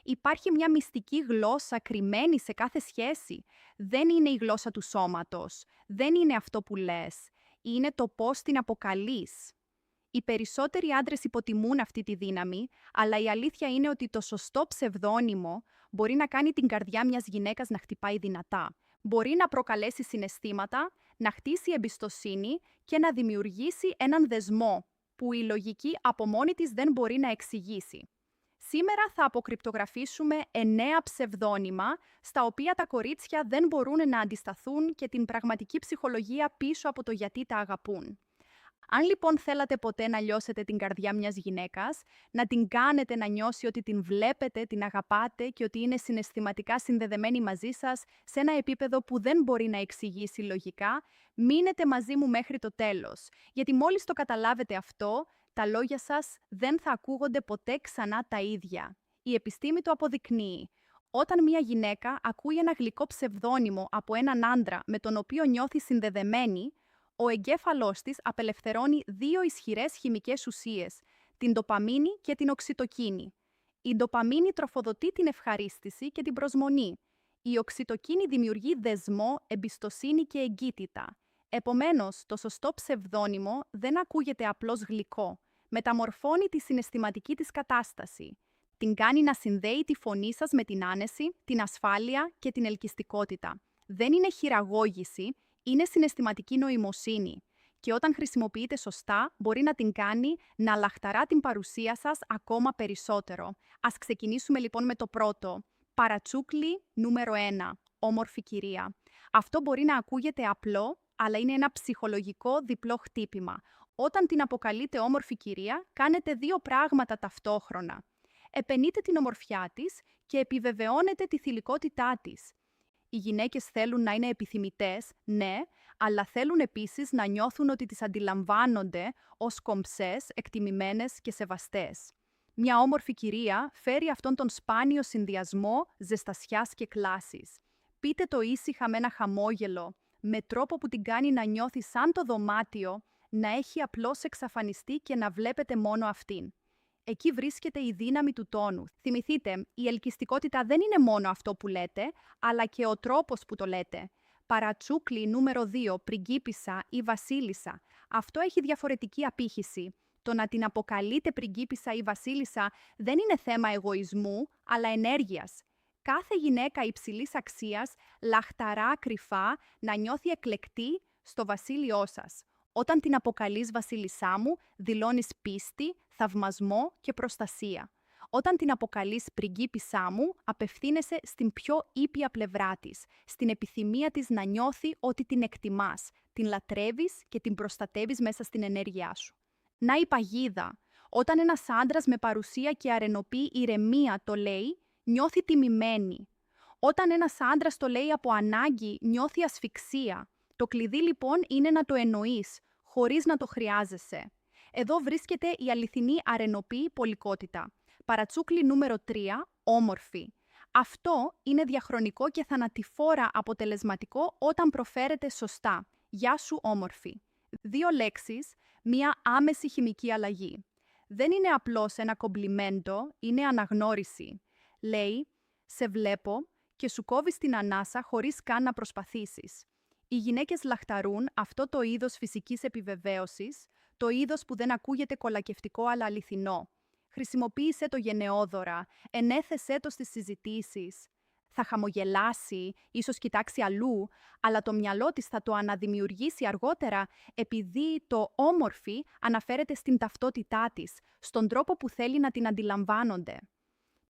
Υπάρχει μια μυστική γλώσσα κρυμμένη σε κάθε σχέση. Δεν είναι η γλώσσα του σώματος. Δεν είναι αυτό που λες. Είναι το πώς την αποκαλείς. Οι περισσότεροι άντρες υποτιμούν αυτή τη δύναμη, αλλά η αλήθεια είναι ότι το σωστό ψευδώνυμο μπορεί να κάνει την καρδιά μιας γυναίκας να χτυπάει δυνατά. Μπορεί να προκαλέσει συναισθήματα, να χτίσει εμπιστοσύνη και να δημιουργήσει έναν δεσμό που η λογική από μόνη της δεν μπορεί να εξηγήσει. Σήμερα θα αποκρυπτογραφήσουμε 9 ψευδώνυμα, στα οποία τα κορίτσια δεν μπορούν να αντισταθούν και την πραγματική ψυχολογία πίσω από το γιατί τα αγαπούν. Αν λοιπόν θέλατε ποτέ να λιώσετε την καρδιά μιας γυναίκας, να την κάνετε να νιώσει ότι την βλέπετε, την αγαπάτε και ότι είναι συναισθηματικά συνδεδεμένη μαζί σας σε ένα επίπεδο που δεν μπορεί να εξηγήσει λογικά, μείνετε μαζί μου μέχρι το τέλος. Γιατί μόλις το καταλάβετε αυτό, τα λόγια σας δεν θα ακούγονται ποτέ ξανά τα ίδια. Η επιστήμη το αποδεικνύει. Όταν μια γυναίκα ακούει ένα γλυκό ψευδώνυμο από έναν άντρα με τον οποίο νιώθει συνδεδεμένη, ο εγκέφαλός της απελευθερώνει δύο ισχυρές χημικές ουσίες, την ντοπαμίνη και την οξυτοκίνη. Η ντοπαμίνη τροφοδοτεί την ευχαρίστηση και την προσμονή. Η οξυτοκίνη δημιουργεί δεσμό, εμπιστοσύνη και εγκύτητα. Επομένως, το σωστό ψευδώνυμο δεν ακούγεται απλώς γλυκό. Μεταμορφώνει τη συναισθηματική της κατάσταση. Την κάνει να συνδέει τη φωνή σας με την άνεση, την ασφάλεια και την ελκυστικότητα. Δεν είναι χειραγώγηση, είναι συναισθηματική νοημοσύνη. Και όταν χρησιμοποιείτε σωστά, μπορεί να την κάνει να λαχταρά την παρουσία σας ακόμα περισσότερο. Ας ξεκινήσουμε λοιπόν με το πρώτο. Παρατσούκλι νούμερο 1. Όμορφη κυρία. Αυτό μπορεί να ακούγεται απλό, αλλά είναι ένα ψυχολογικό διπλό χτύπημα. Όταν την αποκαλείτε όμορφη κυρία, κάνετε δύο πράγματα ταυτόχρονα. Επενείτε την ομορφιά της και επιβεβαιώνετε τη θηλυκότητά της. Οι γυναίκες θέλουν να είναι επιθυμητές, ναι, αλλά θέλουν επίσης να νιώθουν ότι τις αντιλαμβάνονται ως κομψές, εκτιμημένες και σεβαστές. Μια όμορφη κυρία φέρει αυτόν τον σπάνιο συνδυασμό ζεστασιάς και κλάσης. Πείτε το ήσυχα με ένα χαμόγελο, με τρόπο που την κάνει να νιώθει σαν το δωμάτιο, να έχει απλώς εξαφανιστεί και να βλέπετε μόνο αυτήν. Εκεί βρίσκεται η δύναμη του τόνου. Θυμηθείτε, η ελκυστικότητα δεν είναι μόνο αυτό που λέτε, αλλά και ο τρόπος που το λέτε. Παρατσούκλι νούμερο 2, πριγκίπισσα ή βασίλισσα. Αυτό έχει διαφορετική απήχηση. Το να την αποκαλείτε πριγκίπισσα ή βασίλισσα δεν είναι θέμα εγωισμού, αλλά ενέργειας. Κάθε γυναίκα υψηλής αξίας λαχταρά κρυφά να νιώθει εκλεκτή στο βασίλειό σας. Όταν την αποκαλείς βασίλισσά μου, δηλώνεις πίστη, θαυμασμό και προστασία. Όταν την αποκαλείς πριγκίπισσά μου, απευθύνεσαι στην πιο ήπια πλευρά της, στην επιθυμία της να νιώθει ότι την εκτιμάς, την λατρεύεις και την προστατεύεις μέσα στην ενέργειά σου. Να η παγίδα. Όταν ένας άντρας με παρουσία και αρενοπή ηρεμία το λέει, νιώθει τιμημένη. Όταν ένας άντρας το λέει από ανάγκη, νιώθει ασφυξία. Το κλειδί λοιπόν είναι να το εννοείς, χωρίς να το χρειάζεσαι. Εδώ βρίσκεται η αληθινή αρενοπή πολικότητα. Παρατσούκλι νούμερο 3, όμορφη. Αυτό είναι διαχρονικό και θανατηφόρα αποτελεσματικό όταν προφέρετε σωστά. Γεια σου όμορφη. Δύο λέξεις, μία άμεση χημική αλλαγή. Δεν είναι απλώς ένα κομπλιμέντο, είναι αναγνώριση. Λέει, σε βλέπω και σου κόβεις την ανάσα χωρίς καν να προσπαθήσεις. Οι γυναίκες λαχταρούν αυτό το είδος φυσικής επιβεβαίωσης, το είδος που δεν ακούγεται κολακευτικό αλλά αληθινό. Χρησιμοποίησέ το γενναιόδωρα, ενέθεσέ το στις συζητήσεις. Θα χαμογελάσει, ίσως κοιτάξει αλλού, αλλά το μυαλό της θα το αναδημιουργήσει αργότερα επειδή το όμορφη αναφέρεται στην ταυτότητά της, στον τρόπο που θέλει να την αντιλαμβάνονται.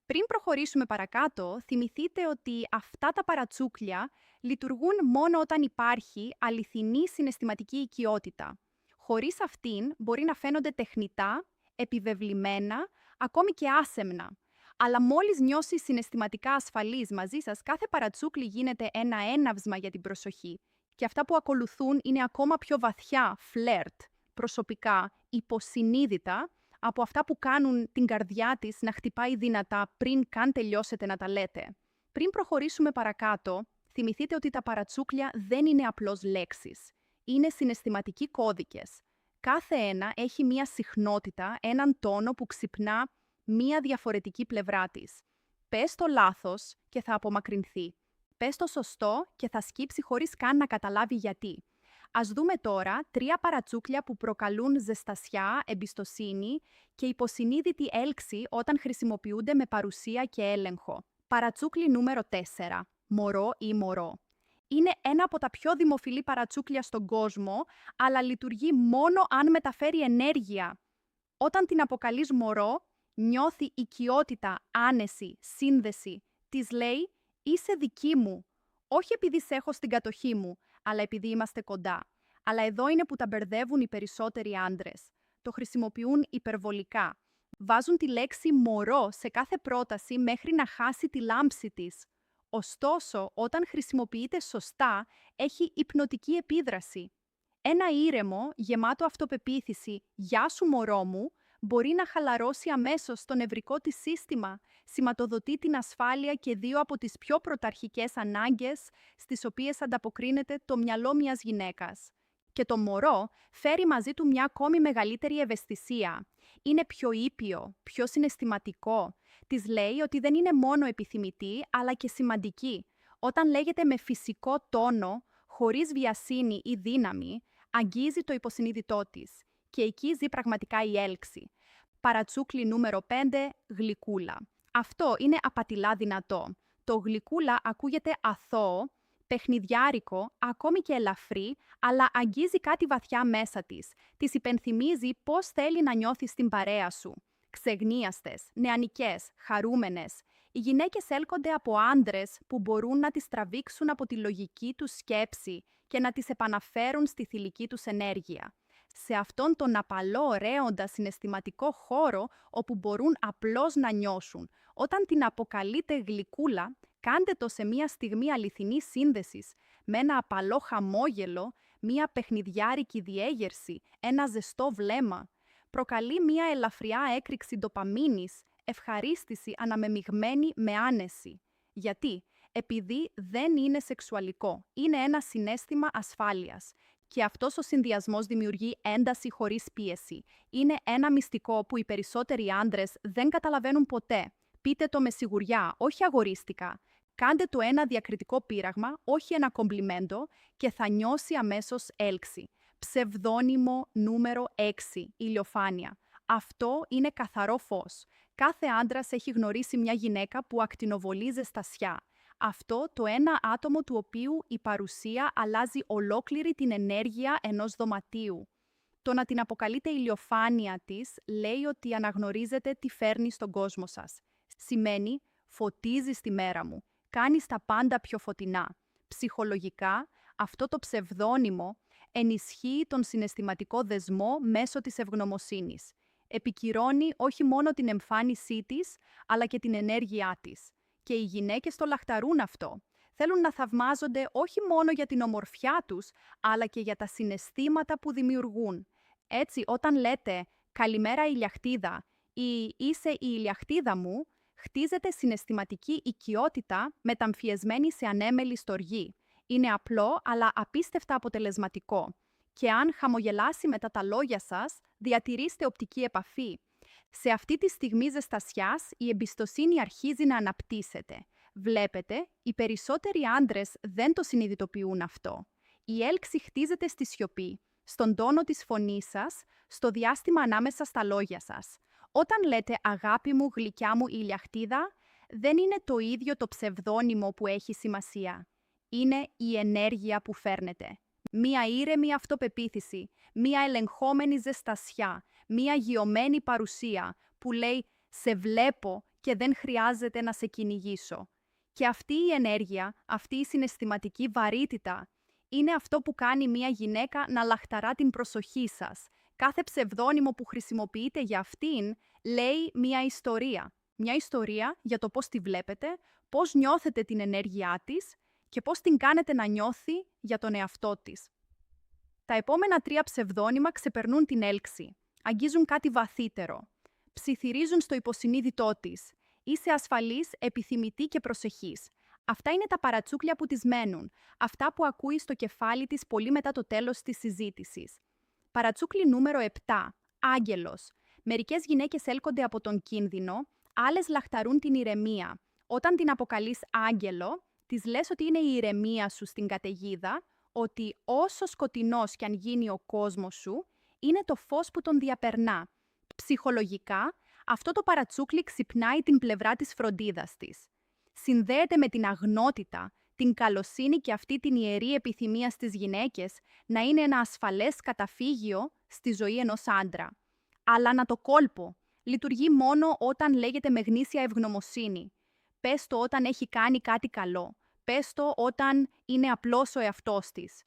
Πριν προχωρήσουμε παρακάτω, θυμηθείτε ότι αυτά τα παρατσούκλια λειτουργούν μόνο όταν υπάρχει αληθινή συναισθηματική οικειότητα. Χωρίς αυτήν μπορεί να φαίνονται τεχνητά, επιβεβλημένα, ακόμη και άσεμνα. Αλλά μόλις νιώσει συναισθηματικά ασφαλής μαζί σας, κάθε παρατσούκλι γίνεται ένα έναυσμα για την προσοχή. Και αυτά που ακολουθούν είναι ακόμα πιο βαθιά, φλερτ, προσωπικά, υποσυνείδητα, από αυτά που κάνουν την καρδιά της να χτυπάει δυνατά πριν καν τελειώσετε να τα λέτε. Πριν προχωρήσουμε παρακάτω, θυμηθείτε ότι τα παρατσούκλια δεν είναι απλώς λέξεις. Είναι συναισθηματικοί κώδικες. Κάθε ένα έχει μία συχνότητα, έναν τόνο που ξυπνά μία διαφορετική πλευρά της. Πες το λάθος και θα απομακρυνθεί. Πες το σωστό και θα σκύψει χωρίς καν να καταλάβει γιατί. Ας δούμε τώρα 3 παρατσούκλια που προκαλούν ζεστασιά, εμπιστοσύνη και υποσυνείδητη έλξη όταν χρησιμοποιούνται με παρουσία και έλεγχο. Παρατσούκλι νούμερο 4. Μωρό ή μωρό. Είναι ένα από τα πιο δημοφιλή παρατσούκλια στον κόσμο, αλλά λειτουργεί μόνο αν μεταφέρει ενέργεια. Όταν την αποκαλείς μωρό, νιώθει οικειότητα, άνεση, σύνδεση. Της λέει «Είσαι δική μου». Όχι επειδή σε έχω στην κατοχή μου, αλλά επειδή είμαστε κοντά. Αλλά εδώ είναι που τα μπερδεύουν οι περισσότεροι άντρες. Το χρησιμοποιούν υπερβολικά. Βάζουν τη λέξη μωρό σε κάθε πρόταση μέχρι να χάσει τη λάμψη της. Ωστόσο, όταν χρησιμοποιείται σωστά, έχει υπνοτική επίδραση. Ένα ήρεμο, γεμάτο αυτοπεποίθηση «Γεια σου μωρό μου» μπορεί να χαλαρώσει αμέσως το νευρικό της σύστημα, σηματοδοτεί την ασφάλεια και 2 από τις πιο πρωταρχικές ανάγκες στις οποίες ανταποκρίνεται το μυαλό μιας γυναίκας. Και το μωρό φέρει μαζί του μια ακόμη μεγαλύτερη ευαισθησία. Είναι πιο ήπιο, πιο συναισθηματικό. Της λέει ότι δεν είναι μόνο επιθυμητή, αλλά και σημαντική. Όταν λέγεται με φυσικό τόνο, χωρίς βιασύνη ή δύναμη, αγγίζει το υποσυνείδητό της. Και εκεί ζει πραγματικά η έλξη. Παρατσούκλι νούμερο 5, γλυκούλα. Αυτό είναι απατηλά δυνατό. Το γλυκούλα ακούγεται αθώο, παιχνιδιάρικο, ακόμη και ελαφρύ, αλλά αγγίζει κάτι βαθιά μέσα της. Της υπενθυμίζει πώς θέλει να νιώθει στην παρέα σου. Ξεγνίαστες, νεανικές, χαρούμενες. Οι γυναίκες έλκονται από άντρες που μπορούν να τις τραβήξουν από τη λογική τους σκέψη και να τις επαναφέρουν στη θηλυκή τους ενέργεια. Σε αυτόν τον απαλό, ωραίοντα συναισθηματικό χώρο όπου μπορούν απλώς να νιώσουν. Όταν την αποκαλείτε γλυκούλα, κάντε το σε μια στιγμή αληθινής σύνδεσης, με ένα απαλό χαμόγελο, μια παιχνιδιάρικη διέγερση, ένα ζεστό βλέμμα. Προκαλεί μια ελαφριά έκρηξη ντοπαμίνης, ευχαρίστηση αναμεμειγμένη με άνεση. Γιατί? Επειδή δεν είναι σεξουαλικό, είναι ένα συναίσθημα ασφάλειας. Και αυτός ο συνδυασμός δημιουργεί ένταση χωρίς πίεση. Είναι ένα μυστικό που οι περισσότεροι άντρες δεν καταλαβαίνουν ποτέ. Πείτε το με σιγουριά, όχι αγορίστικα. Κάντε το ένα διακριτικό πείραγμα, όχι ένα κομπλιμέντο, και θα νιώσει αμέσως έλξη. Ψευδόνυμο νούμερο 6, ηλιοφάνεια. Αυτό είναι καθαρό φως. Κάθε άντρας έχει γνωρίσει μια γυναίκα που ακτινοβολεί ζεστασιά. Αυτό το ένα άτομο του οποίου η παρουσία αλλάζει ολόκληρη την ενέργεια ενός δωματίου. Το να την αποκαλείτε ηλιοφάνεια της λέει ότι αναγνωρίζετε τι φέρνει στον κόσμο σας. Σημαίνει φωτίζεις τη μέρα μου, κάνεις τα πάντα πιο φωτεινά. Ψυχολογικά, αυτό το ψευδόνυμο ενισχύει τον συναισθηματικό δεσμό μέσω της ευγνωμοσύνης. Επικυρώνει όχι μόνο την εμφάνισή της, αλλά και την ενέργειά της. Και οι γυναίκες το λαχταρούν αυτό. Θέλουν να θαυμάζονται όχι μόνο για την ομορφιά τους, αλλά και για τα συναισθήματα που δημιουργούν. Έτσι, όταν λέτε «Καλημέρα ηλιαχτίδα» ή «Είσαι η ηλιαχτίδα μου», χτίζεται συναισθηματική οικειότητα μεταμφιεσμένη σε ανέμελη στοργή. Είναι απλό, αλλά απίστευτα αποτελεσματικό. Και αν χαμογελάσει μετά τα λόγια σας, διατηρήστε οπτική επαφή. Σε αυτή τη στιγμή ζεστασιάς, η εμπιστοσύνη αρχίζει να αναπτύσσεται. Βλέπετε, οι περισσότεροι άντρες δεν το συνειδητοποιούν αυτό. Η έλξη χτίζεται στη σιωπή, στον τόνο της φωνής σας, στο διάστημα ανάμεσα στα λόγια σας. Όταν λέτε «αγάπη μου, γλυκιά μου, ηλιαχτίδα», δεν είναι το ίδιο το ψευδόνυμο που έχει σημασία. Είναι η ενέργεια που φέρνετε. Μία ήρεμη αυτοπεποίθηση, μία ελεγχόμενη ζεστασιά, μία γιωμένη παρουσία που λέει «σε βλέπω και δεν χρειάζεται να σε κυνηγήσω». Και αυτή η ενέργεια, αυτή η συναισθηματική βαρύτητα είναι αυτό που κάνει μία γυναίκα να λαχταρά την προσοχή σας. Κάθε ψευδόνυμο που χρησιμοποιείτε για αυτήν λέει μία ιστορία. Μια ιστορία για το πώς τη βλέπετε, πώς νιώθετε την ενέργειά της και πώς την κάνετε να νιώθει για τον εαυτό της. Τα επόμενα 3 ψευδόνυμα ξεπερνούν την έλξη. Αγγίζουν κάτι βαθύτερο. Ψιθυρίζουν στο υποσυνείδητό της. Είσαι ασφαλής, επιθυμητή και προσεχής. Αυτά είναι τα παρατσούκλια που της μένουν. Αυτά που ακούει στο κεφάλι της πολύ μετά το τέλος της συζήτησης. Παρατσούκλι νούμερο 7. Άγγελος. Μερικές γυναίκες έλκονται από τον κίνδυνο, άλλες λαχταρούν την ηρεμία. Όταν την αποκαλείς άγγελο, της λες ότι είναι η ηρεμία σου στην καταιγίδα, ότι όσο σκοτεινός κι αν γίνει ο κόσμος σου, είναι το φως που τον διαπερνά. Ψυχολογικά, αυτό το παρατσούκλι ξυπνάει την πλευρά της φροντίδας της. Συνδέεται με την αγνότητα, την καλοσύνη και αυτή την ιερή επιθυμία στις γυναίκες να είναι ένα ασφαλές καταφύγιο στη ζωή ενός άντρα. Αλλά να το κόλπο. Λειτουργεί μόνο όταν λέγεται με γνήσια ευγνωμοσύνη. Πες το όταν έχει κάνει κάτι καλό. Πες το όταν είναι απλός ο εαυτός της.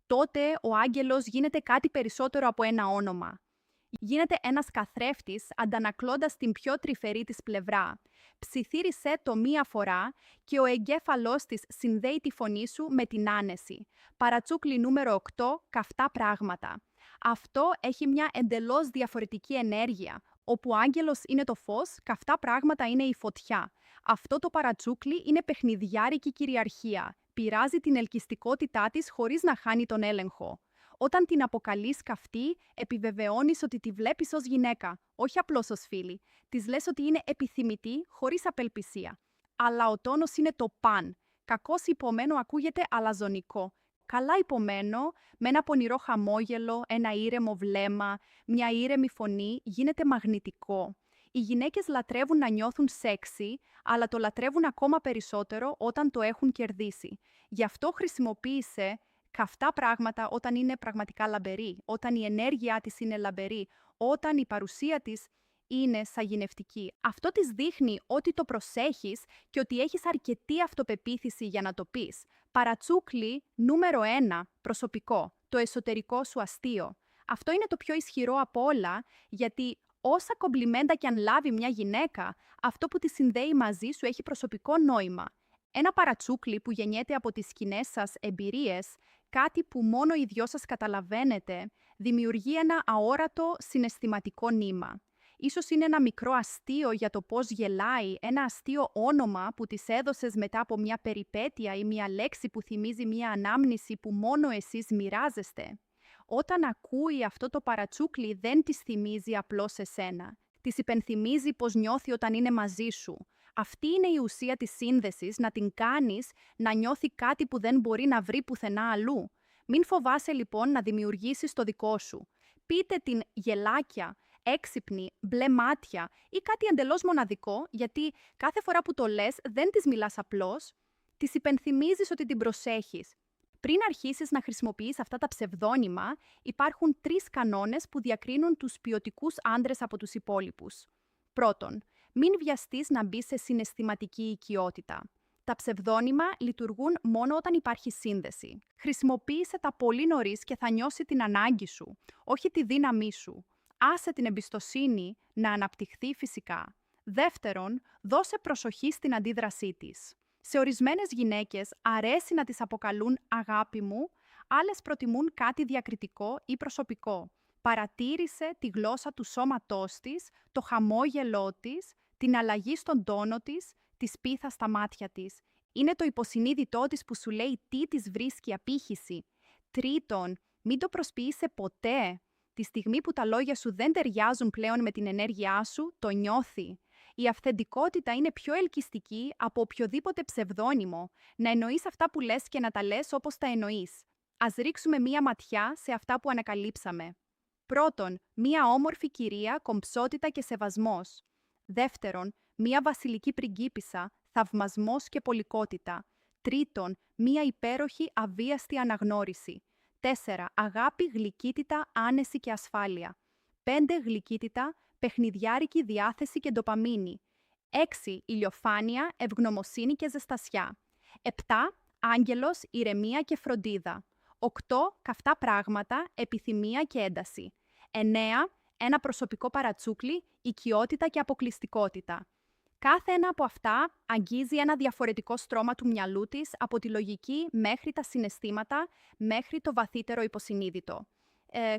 Τότε ο άγγελος γίνεται κάτι περισσότερο από ένα όνομα. Γίνεται ένας καθρέφτης αντανακλώντας την πιο τρυφερή της πλευρά. Ψιθύρισέ το μία φορά και ο εγκέφαλός της συνδέει τη φωνή σου με την άνεση. Παρατσούκλι νούμερο 8, καυτά πράγματα. Αυτό έχει μια εντελώς διαφορετική ενέργεια. Όπου ο άγγελος είναι το φως, καυτά πράγματα είναι η φωτιά. Αυτό το παρατσούκλι είναι παιχνιδιάρικη κυριαρχία. Πειράζει την ελκυστικότητά της χωρίς να χάνει τον έλεγχο. Όταν την αποκαλείς καυτή, επιβεβαιώνεις ότι τη βλέπεις ως γυναίκα, όχι απλώς ως φίλη. Της λες ότι είναι επιθυμητή, χωρίς απελπισία. Αλλά ο τόνος είναι το παν. Κακώς υπομένο ακούγεται αλαζονικό. Καλά υπομένο, με ένα πονηρό χαμόγελο, ένα ήρεμο βλέμμα, μια ήρεμη φωνή, γίνεται μαγνητικό. Οι γυναίκες λατρεύουν να νιώθουν σεξι, αλλά το λατρεύουν ακόμα περισσότερο όταν το έχουν κερδίσει. Γι' αυτό χρησιμοποίησε καυτά πράγματα όταν είναι πραγματικά λαμπερή, όταν η ενέργειά της είναι λαμπερή, όταν η παρουσία της είναι σαγηνευτική. Αυτό της δείχνει ότι το προσέχεις και ότι έχεις αρκετή αυτοπεποίθηση για να το πεις. Παρατσούκλι νούμερο 1, προσωπικό, το εσωτερικό σου αστείο. Αυτό είναι το πιο ισχυρό από όλα, γιατί όσα κομπλιμέντα κι αν λάβει μια γυναίκα, αυτό που τη συνδέει μαζί σου έχει προσωπικό νόημα. Ένα παρατσούκλι που γεννιέται από τις κοινές σας εμπειρίες, κάτι που μόνο οι δυο σας καταλαβαίνετε, δημιουργεί ένα αόρατο συναισθηματικό νήμα. Ίσως είναι ένα μικρό αστείο για το πώς γελάει, ένα αστείο όνομα που της έδωσες μετά από μια περιπέτεια ή μια λέξη που θυμίζει μια ανάμνηση που μόνο εσείς μοιράζεστε. Όταν ακούει αυτό το παρατσούκλι δεν της θυμίζει απλώς εσένα. Της υπενθυμίζει πώς νιώθει όταν είναι μαζί σου. Αυτή είναι η ουσία της σύνδεσης, να την κάνεις να νιώθει κάτι που δεν μπορεί να βρει πουθενά αλλού. Μην φοβάσαι λοιπόν να δημιουργήσεις το δικό σου. Πείτε την γελάκια, έξυπνη, μπλε μάτια ή κάτι εντελώς μοναδικό, γιατί κάθε φορά που το λες δεν της μιλάς απλώς, της υπενθυμίζεις ότι την προσέχεις. Πριν αρχίσεις να χρησιμοποιείς αυτά τα ψευδώνυμα, υπάρχουν 3 κανόνες που διακρίνουν τους ποιοτικούς άντρες από τους υπόλοιπους. Πρώτον, μην βιαστείς να μπεις σε συναισθηματική οικειότητα. Τα ψευδώνυμα λειτουργούν μόνο όταν υπάρχει σύνδεση. Χρησιμοποίησε τα πολύ νωρίς και θα νιώσει την ανάγκη σου, όχι τη δύναμή σου. Άσε την εμπιστοσύνη να αναπτυχθεί φυσικά. Δεύτερον, δώσε προσοχή στην αντίδρασή της. Σε ορισμένες γυναίκες αρέσει να τις αποκαλούν αγάπη μου, άλλες προτιμούν κάτι διακριτικό ή προσωπικό. Παρατήρησε τη γλώσσα του σώματός της, το χαμόγελό της, την αλλαγή στον τόνο της, τη σπίθα στα μάτια της. Είναι το υποσυνείδητό της που σου λέει τι της βρίσκει απήχηση. Τρίτον, μην το προσποιείσαι ποτέ. Τη στιγμή που τα λόγια σου δεν ταιριάζουν πλέον με την ενέργειά σου, το νιώθει. Η αυθεντικότητα είναι πιο ελκυστική από οποιοδήποτε ψευδώνυμο. Να εννοείς αυτά που λες και να τα λες όπως τα εννοείς. Ας ρίξουμε μία ματιά σε αυτά που ανακαλύψαμε. Πρώτον, μία όμορφη κυρία, κομψότητα και σεβασμός. Δεύτερον, μία βασιλική πριγκίπισσα, θαυμασμός και πολικότητα. Τρίτον, μία υπέροχη αβίαστη αναγνώριση. 4. Αγάπη, γλυκύτητα, άνεση και ασφάλεια. 5. Γλυκύτητα, παιχνιδιάρικη διάθεση και ντοπαμίνη. 6. Ηλιοφάνεια, ευγνωμοσύνη και ζεστασιά. 7. Άγγελος, ηρεμία και φροντίδα. 8. Καυτά πράγματα, επιθυμία και ένταση. 9. Ένα προσωπικό παρατσούκλι, οικειότητα και αποκλειστικότητα. Κάθε ένα από αυτά αγγίζει ένα διαφορετικό στρώμα του μυαλού της, από τη λογική μέχρι τα συναισθήματα, μέχρι το βαθύτερο υποσυνείδητο.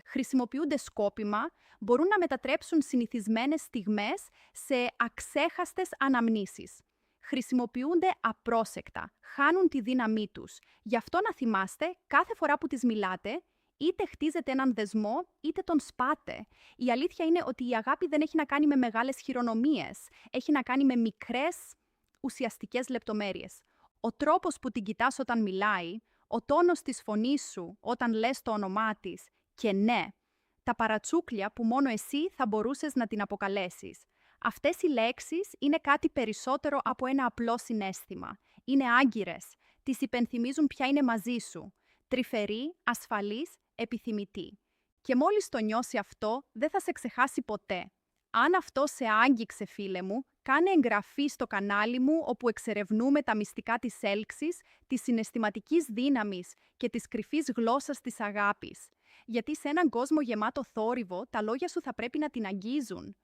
Χρησιμοποιούνται σκόπιμα, μπορούν να μετατρέψουν συνηθισμένες στιγμές σε αξέχαστες αναμνήσεις. Χρησιμοποιούνται απρόσεκτα, χάνουν τη δύναμή τους. Γι' αυτό να θυμάστε, κάθε φορά που τις μιλάτε, είτε χτίζετε έναν δεσμό, είτε τον σπάτε. Η αλήθεια είναι ότι η αγάπη δεν έχει να κάνει με μεγάλες χειρονομίες. Έχει να κάνει με μικρές, ουσιαστικές λεπτομέρειες. Ο τρόπος που την κοιτάς όταν μιλάει, ο τόνος της φωνής σου όταν λες το όνομά της και ναι, τα παρατσούκλια που μόνο εσύ θα μπορούσες να την αποκαλέσεις. Αυτές οι λέξεις είναι κάτι περισσότερο από ένα απλό συναίσθημα. Είναι άγκυρες. Τις υπενθυμίζουν ποια είναι μαζί σου. Τρυφερή, ασφαλής, επιθυμητή. Και μόλις το νιώσει αυτό, δεν θα σε ξεχάσει ποτέ. Αν αυτό σε άγγιξε, φίλε μου, κάνε εγγραφή στο κανάλι μου όπου εξερευνούμε τα μυστικά της έλξης, της συναισθηματικής δύναμης και της κρυφής γλώσσας της αγάπης. Γιατί σε έναν κόσμο γεμάτο θόρυβο, τα λόγια σου θα πρέπει να την αγγίζουν.